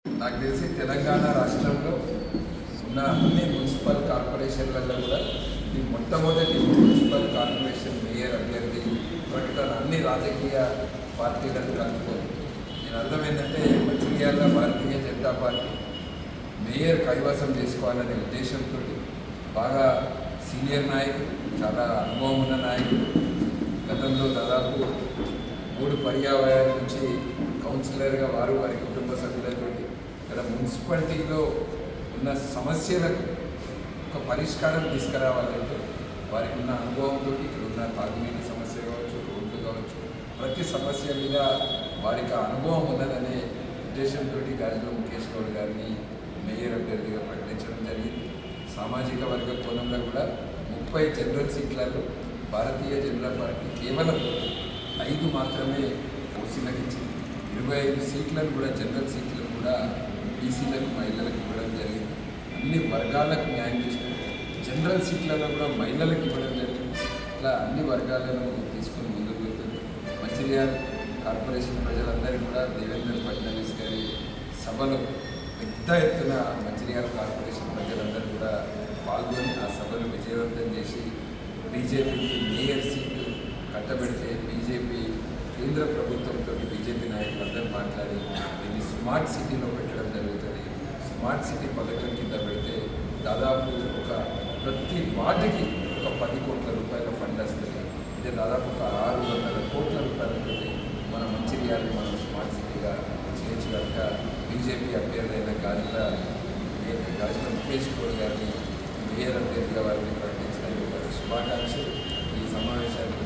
నాకు తెలిసి తెలంగాణ రాష్ట్రంలో ఉన్న అన్ని మున్సిపల్ కార్పొరేషన్లలో కూడా ఈ మొట్టమొదటి మున్సిపల్ కార్పొరేషన్ మేయర్ అభ్యర్థి ప్రకటన అన్ని రాజకీయ పార్టీలను కలుపుకొని నేను అర్థం ఏంటంటే మంచిర్యాల భారతీయ జనతా పార్టీ మేయర్ కైవసం చేసుకోవాలనే ఉద్దేశంతో బాగా సీనియర్ నాయకులు, చాలా అనుభవం ఉన్న నాయకులు, గతంలో దాదాపు 3 పర్యావరణ నుంచి కౌన్సిలర్గా వారి కుటుంబ సభ్యులతో ఇక్కడ మున్సిపాలిటీలో ఉన్న సమస్యలకు ఒక పరిష్కారం తీసుకురావాలంటే వారికి ఉన్న అనుభవంతో ఇక్కడ ఉన్న తాగునీటి సమస్య కావచ్చు, రోడ్లు కావచ్చు, ప్రతి సమస్య మీద వారికి అనుభవం ఉన్నదనే ఉద్దేశంతో గాజుల ముఖేష్ గౌడ్ గారిని మేయర్ అభ్యర్థిగా ప్రకటించడం జరిగింది. సామాజిక వర్గ కోణంలో కూడా 30 జనరల్ సీట్లలో భారతీయ జనతా పార్టీ కేవలం 5 మాత్రమే ఓసీలకు ఇచ్చింది. 25 సీట్లను కూడా జనరల్ సీట్లను కూడా బీసీలకు, మహిళలకు ఇవ్వడం జరిగింది. అన్ని వర్గాలకు న్యాయం చేసినట్టు జనరల్ సీట్లలో కూడా మహిళలకు ఇవ్వడం జరిగింది. ఇట్లా అన్ని వర్గాలను తీసుకొని ముందుకు వెళ్తుంది. మంచిర్యాల కార్పొరేషన్ ప్రజలందరికీ కూడా దేవేంద్ర ఫడ్నవీస్ గారి సభలో పెద్ద ఎత్తున మంచిర్యాల కార్పొరేషన్ ప్రజలందరూ కూడా పాల్గొని ఆ సభను విజయవంతం చేసి బీజేపీకి మేయర్ సీటు కట్టబెడితే బీజేపీ కేంద్ర ప్రభుత్వంతో బీజేపీ నాయకులందరూ మాట్లాడి దీన్ని స్మార్ట్ సిటీలో పెట్టడం జరుగుతుంది. స్మార్ట్ సిటీ పథకం కింద పెడితే దాదాపు ప్రతి వార్డుకి ఒక 10 కోట్ల రూపాయల ఫండ్ వస్తుంది. అంటే దాదాపు ఒక 600 కోట్ల రూపాయలతో మన మంచిర్యాలని మనం స్మార్ట్ సిటీగా చేయొచ్చు కనుక బీజేపీ అభ్యర్థి అయిన గాజుల ముఖేష్ గౌడ్ గారిని మేయర్ అభ్యర్థిగా వారిని ప్రకటించడానికి శుభాకాంక్షలు. ఈ సమావేశానికి